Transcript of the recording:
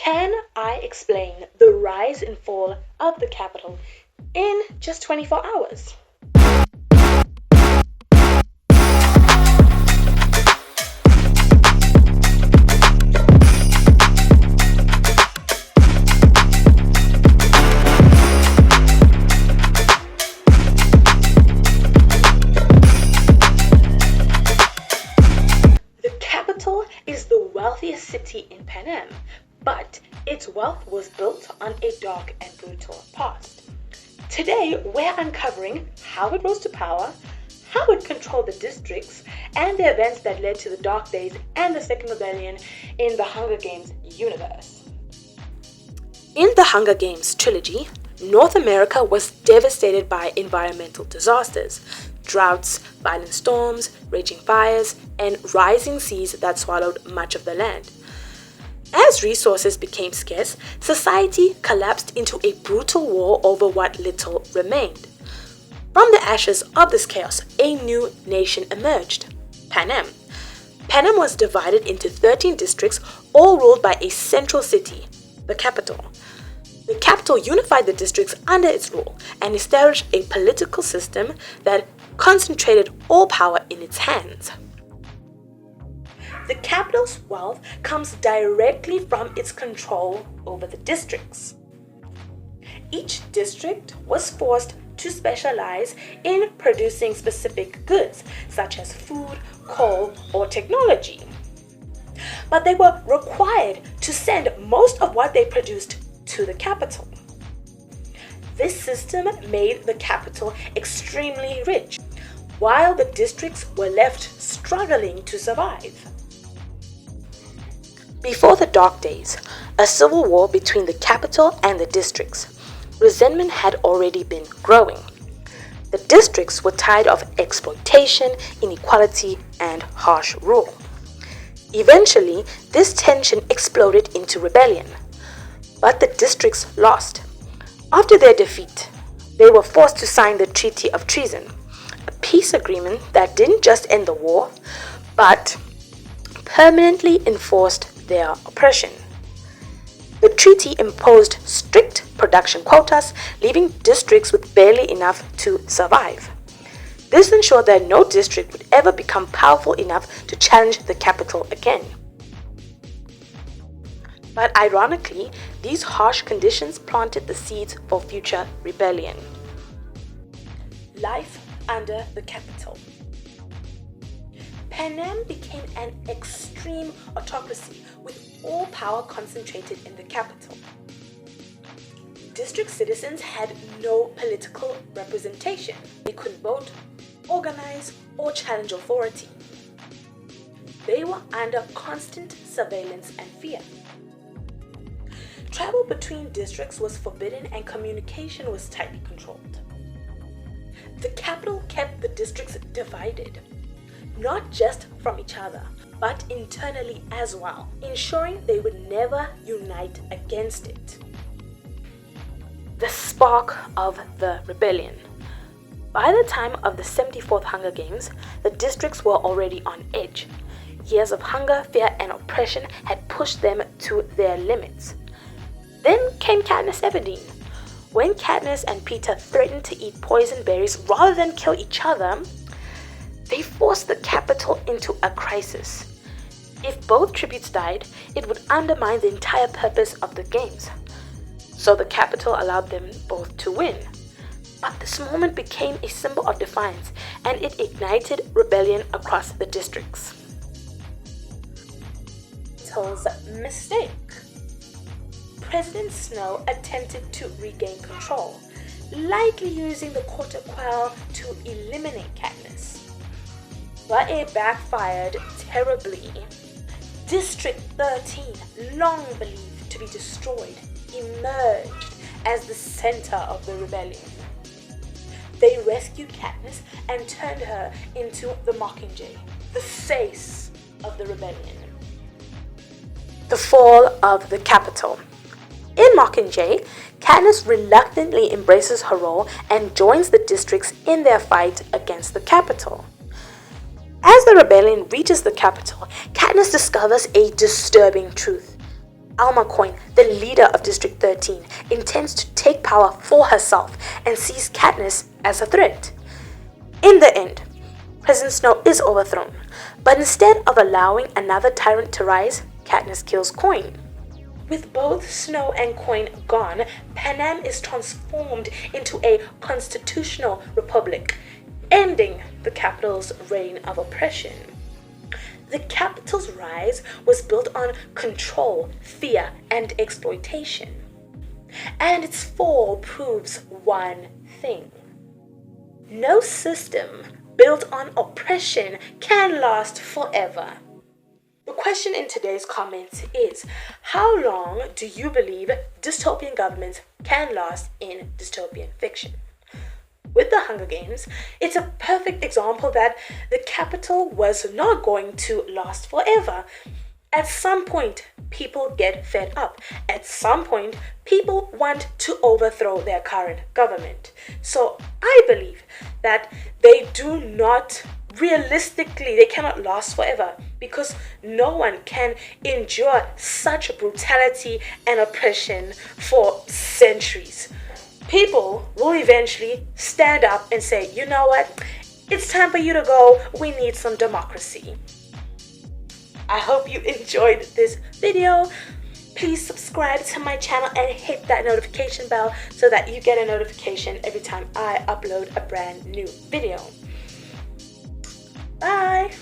Can I explain the rise and fall of the capital in just 24 hours? The capital is the wealthiest city in Panem, but its wealth was built on a dark and brutal past. Today, we're uncovering how it rose to power, how it controlled the districts, and the events that led to the Dark Days and the Second Rebellion in the Hunger Games universe. In the Hunger Games trilogy, North America was devastated by environmental disasters, droughts, violent storms, raging fires, and rising seas that swallowed much of the land. As resources became scarce, society collapsed into a brutal war over what little remained. From the ashes of this chaos, a new nation emerged, Panem. Panem was divided into 13 districts, all ruled by a central city, the capital. The capital unified the districts under its rule and established a political system that concentrated all power in its hands. The capital's wealth comes directly from its control over the districts. Each district was forced to specialize in producing specific goods, such as food, coal, or technology. But they were required to send most of what they produced to the capital. This system made the capital extremely rich, while the districts were left struggling to survive. Before the Dark Days, a civil war between the capital and the districts, resentment had already been growing. The districts were tired of exploitation, inequality, and harsh rule. Eventually, this tension exploded into rebellion, but the districts lost. After their defeat, they were forced to sign the Treaty of Treason, a peace agreement that didn't just end the war, but permanently enforced their oppression. The treaty imposed strict production quotas, leaving districts with barely enough to survive. This ensured that no district would ever become powerful enough to challenge the capital again. But ironically, these harsh conditions planted the seeds for future rebellion. Life under the capital. Panem became an extreme autocracy with all power concentrated in the capital. District citizens had no political representation. They couldn't vote, organize, or challenge authority. They were under constant surveillance and fear. Travel between districts was forbidden and communication was tightly controlled. The capital kept the districts divided, not just from each other, but internally as well, ensuring they would never unite against it. The spark of the rebellion. By the time of the 74th Hunger Games, the districts were already on edge. Years of hunger, fear, and oppression had pushed them to their limits. Then came Katniss Everdeen. When Katniss and Peter threatened to eat poison berries rather than kill each other, they forced the capital into a crisis. If both tributes died, it would undermine the entire purpose of the games. So the capital allowed them both to win. But this moment became a symbol of defiance, and it ignited rebellion across the districts. Till's mistake. President Snow attempted to regain control, likely using the Quarter Quell to eliminate Katniss. But it backfired terribly. District 13, long believed to be destroyed, emerged as the center of the rebellion. They rescued Katniss and turned her into the Mockingjay, the face of the rebellion. The fall of the capital. In Mockingjay, Katniss reluctantly embraces her role and joins the districts in their fight against the capital. As the rebellion reaches the capital, Katniss discovers a disturbing truth. McCoy, the leader of District 13, intends to take power for herself and sees Katniss as a threat. In the end, President Snow is overthrown, but instead of allowing another tyrant to rise, Katniss kills Coin. With both Snow and Coin gone, Panem is transformed into a constitutional republic, ending the capital's reign of oppression. The capital's rise was built on control, fear, and exploitation. And its fall proves one thing. No system built on oppression can last forever. The question in today's comments is, how long do you believe dystopian governments can last in dystopian fiction? With the Hunger Games, it's a perfect example that the capital was not going to last forever. At some point, people get fed up. At some point, people want to overthrow their current government. So I believe that they cannot last forever, because no one can endure such brutality and oppression for centuries. People will eventually stand up and say, you know what, it's time for you to go, we need some democracy. I hope you enjoyed this video. Please subscribe to my channel and hit that notification bell so that you get a notification every time I upload a brand new video. Bye!